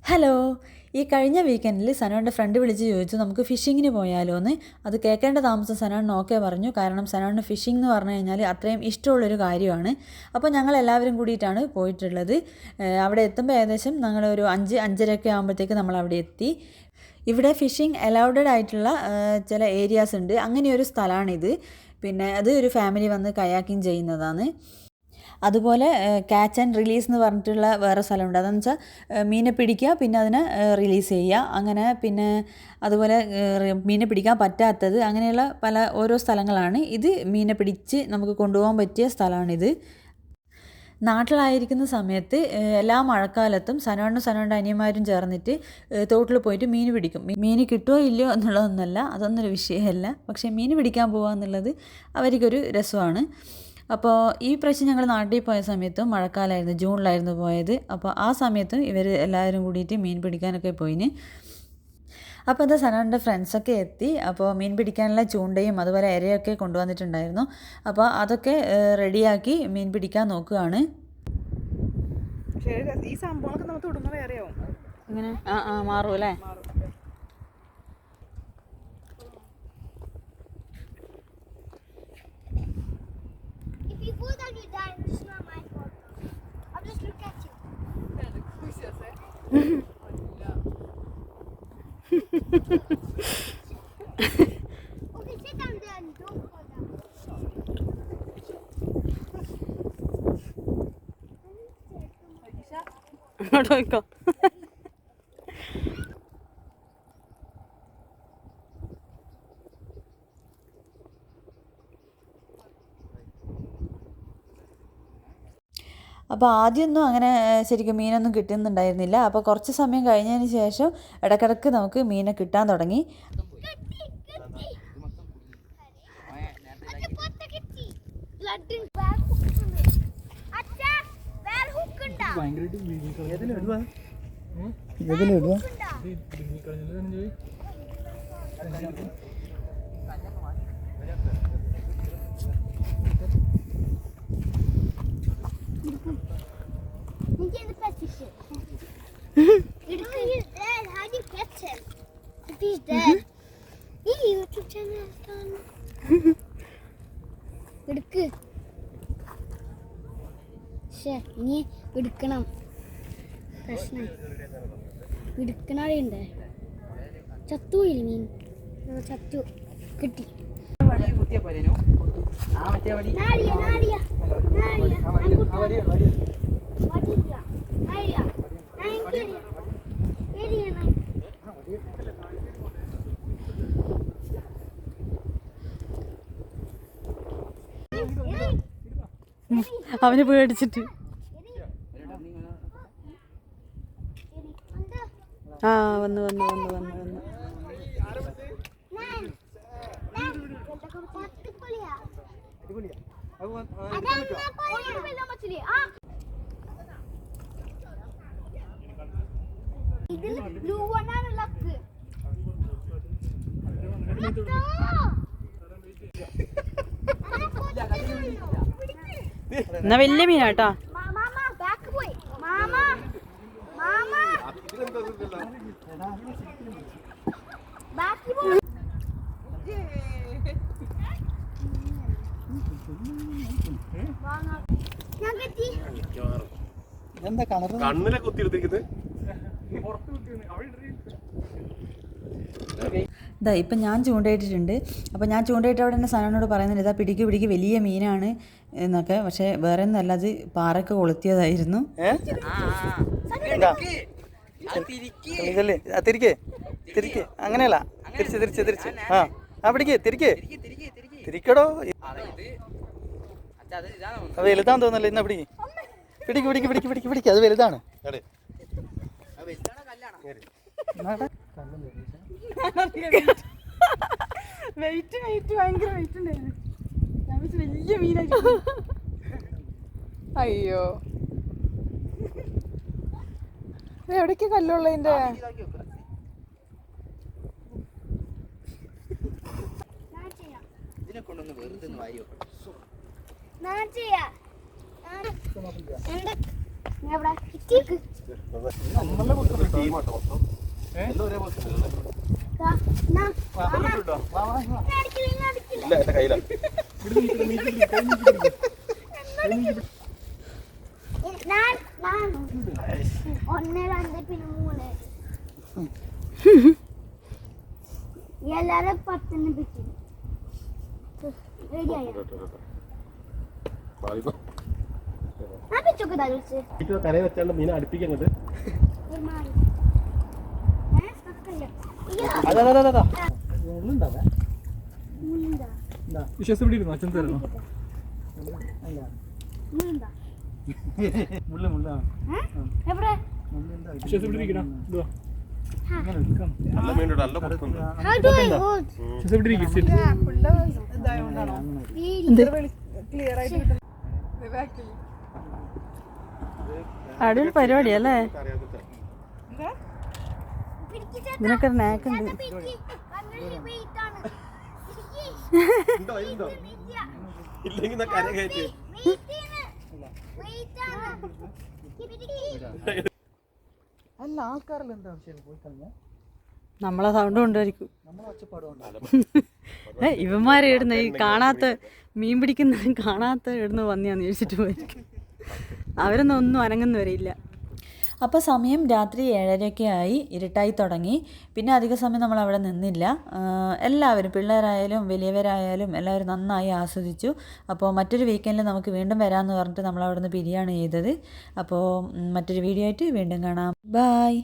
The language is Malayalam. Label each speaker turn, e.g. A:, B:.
A: ഹലോ, ഈ കഴിഞ്ഞ വീക്കെൻഡിൽ സനോൻ്റെ ഫ്രണ്ട് വിളിച്ച് ചോദിച്ചു നമുക്ക് ഫിഷിങ്ങിന് പോയാലോ എന്ന്. അത് കേൾക്കേണ്ട താമസം സനോൻ ഓക്കെ പറഞ്ഞു. കാരണം സനോന് ഫിഷിംഗ് എന്ന് പറഞ്ഞു കഴിഞ്ഞാൽ അത്രയും ഇഷ്ടമുള്ളൊരു കാര്യമാണ്. അപ്പോൾ ഞങ്ങൾ എല്ലാവരും കൂടിയിട്ടാണ് പോയിട്ടുള്ളത്. അവിടെ എത്തുമ്പോൾ ഏകദേശം ഞങ്ങളൊരു 5-5:30 ആകുമ്പോഴത്തേക്ക് നമ്മൾ അവിടെ എത്തി. ഇവിടെ ഫിഷിംഗ് അലൗഡഡ് ആയിട്ടുള്ള ചില ഏരിയാസ് ഉണ്ട്. അങ്ങനെയൊരു സ്ഥലമാണിത്. പിന്നെ അത് ഒരു ഫാമിലി വന്ന് കയാക്കിങ് ചെയ്യുന്നതാണ്. അതുപോലെ ക്യാച്ച് ആൻഡ് റിലീസ് എന്ന് പറഞ്ഞിട്ടുള്ള വേറെ സ്ഥലമുണ്ട്. അതെന്ന് വെച്ചാൽ മീനെ പിടിക്കുക പിന്നെ അതിനെ റിലീസ് ചെയ്യുക. അങ്ങനെ പിന്നെ അതുപോലെ മീനെ പിടിക്കാൻ പറ്റാത്തത് അങ്ങനെയുള്ള ഓരോ സ്ഥലങ്ങളാണ്. ഇത് മീനെ പിടിച്ച് നമുക്ക് കൊണ്ടുപോകാൻ പറ്റിയ സ്ഥലമാണിത്. നാട്ടിലായിരിക്കുന്ന സമയത്ത് എല്ലാ മഴക്കാലത്തും സനോൻ്റെ അനിയന്മാരും ചേർന്നിട്ട് തോട്ടിൽ പോയിട്ട് മീൻ പിടിക്കും. മീൻ കിട്ടുമോ ഇല്ലയോ എന്നുള്ളതൊന്നുമല്ല, അതൊന്നൊരു വിഷയമല്ല. പക്ഷേ മീൻ പിടിക്കാൻ പോകുക എന്നുള്ളത് അവർക്കൊരു രസമാണ്. അപ്പോൾ ഈ പ്രാവശ്യം ഞങ്ങൾ നാട്ടിൽ പോയ സമയത്തും മഴക്കാലമായിരുന്നു, ജൂണിലായിരുന്നു പോയത്. അപ്പോൾ ആ സമയത്തും ഇവർ എല്ലാവരും കൂടിയിട്ട് മീൻ പിടിക്കാനൊക്കെ പോയിന്. അപ്പോൾ അത് സനോൻ്റെ ഫ്രണ്ട്സൊക്കെ എത്തി. അപ്പോൾ മീൻ പിടിക്കാനുള്ള ചൂണ്ടയും അതുപോലെ ഇരയൊക്കെ കൊണ്ടുവന്നിട്ടുണ്ടായിരുന്നു. അപ്പോൾ അതൊക്കെ റെഡിയാക്കി മീൻ പിടിക്കാൻ നോക്കുകയാണ്.
B: ഈ സംഭവങ്ങളൊക്കെ നമുക്ക് തൊടുമ്പോൾ വേറെയാവും.
A: ഇങ്ങനെ മാറും അല്ലേ?
C: Okay, sit down there and don't fall down.
A: അങ്ങോട്ട് പോയിക്കോ. അപ്പോൾ ആദ്യമൊന്നും അങ്ങനെ ശരിക്കും മീനൊന്നും കിട്ടുന്നുണ്ടായിരുന്നില്ല. അപ്പോൾ കുറച്ച് സമയം കഴിഞ്ഞതിന് ശേഷം ഇടയ്ക്കിടയ്ക്ക് നമുക്ക് മീനെ കിട്ടാൻ തുടങ്ങി.
C: He's dead. How do you catch him? If he's dead. Hey, YouTube channel is done. എടുക്ക്. ഇനി എടുക്കണം. പ്രശ്നം എടുക്കണുണ്ട്. ചത്തു ഇല്ല മീൻ. ചത്തു കിട്ടി.
A: അവന് പേടിച്ചിട്ട് വന്നു.
C: ഇതിൽ ബ്ലൂ വണ്ണാണ് ലക്ക്.
A: എന്നാ വലിയ മീനാട്ടാ.
C: ബാക്ക് പോയി മാമ ബാക്കി പോയി.
D: കണ്ണിലെ കുത്തിയെടുത്തിരിക്കുന്നത്
A: ഇതാ ഇപ്പം ഞാൻ ചൂണ്ടയിട്ടിട്ടുണ്ട്. അപ്പോൾ ഞാൻ ചൂണ്ടയിട്ട് അവിടെ തന്നെ സനോനോട് പറയുന്നുണ്ട് ഇതാ പിടിക്ക് വലിയ മീനാണ് എന്നൊക്കെ. പക്ഷേ വേറെ ഒന്നല്ല, അത് പാറയൊക്കെ കൊളുത്തിയതായിരുന്നു.
B: അങ്ങനെയല്ല, തിരിച്ച് പിടിക്ക് തിരിക്കടോ. വലുതാന്ന് തോന്നല്ലേ? എന്നാ പിടിക്ക് അത് വലുതാണ്.
A: വെയിറ്റ് ഭയങ്കര വെയിറ്റ് ഉണ്ടായിരുന്നു. ഞാൻ വെച്ച് വലിയ മീനായിട്ട്. അയ്യോ, എവിടേക്ക് കല്ലുള്ളതിന്റെ?
B: ഇതിനെ കൊണ്ടൊന്ന് വെറുതെ വായോ.
C: ഞാൻ ചെയ്യാം.
D: ടീമാട്ടോ മൊത്തം എല്ലാം ഒരേപോലെ തന്നെ
C: Da. Na.
D: ഇല്ല എന്റെ കയ്യിലാണ്
C: ഞാൻ ഒന്ന് രണ്ട് പിന്നെ മൂന്ന് എല്ലാരും 10 പിടിച്ചു റെഡിയായോ ഞാൻ പിടിച്ചൊക്കെ തരുച്ച്
D: കരയെ വെച്ചാണ്ട് മീനെ അടുപ്പിക്കുന്നത്
B: വിശ്വാസപ്പെട്ടിരുന്നു അച്ഛൻ തരുന്നു മുള്ള മുള്ള വിശ്വാസപ്പെട്ടിരിക്കണം
D: നല്ല മീനുണ്ട് നല്ല കൊത്തുണ്ട്
A: അടിപൊളി പരിപാടിയല്ലേ ഇതിനൊക്കെ നാക്കുണ്ട്
D: ഇല്ലെങ്കിൽ കര കയറ്റി
B: അല്ല ആൾക്കാരെല്ലാം എന്താ ആവശ്യം പോയി കഴിഞ്ഞാൽ
A: നമ്മളെ സൗണ്ട് കൊണ്ടുവരിക്കും
B: നമ്മളെ ഒച്ചപ്പാട് കൊണ്ടാണ്
A: ഇവന്മാരെ ഇടുന്ന ഈ കാണാത്ത മീൻ പിടിക്കുന്ന കാണാത്ത ഇടുന്ന വന്നിയാന്ന് ചോദിച്ചിട്ട് പോയിരിക്കും അവരൊന്നും ഒന്നും അനങ്ങുന്ന വരെയില്ല. അപ്പോൾ സമയം രാത്രി 7:30 ആയി, ഇരുട്ടായി തുടങ്ങി. പിന്നെ അധിക സമയം നമ്മൾ അവിടെ നിന്നില്ല. എല്ലാവരും പിള്ളേരായാലും വലിയവരായാലും എല്ലാവരും നന്നായി ആസ്വദിച്ചു. അപ്പോൾ മറ്റൊരു വീക്കെൻഡിൽ നമുക്ക് വീണ്ടും വരാമെന്ന് പറഞ്ഞിട്ട് നമ്മൾ അവിടെ നിന്ന് പിരിയാണ് ചെയ്തത്. അപ്പോൾ മറ്റൊരു വീഡിയോ ആയിട്ട് വീണ്ടും കാണാം. ബായ്.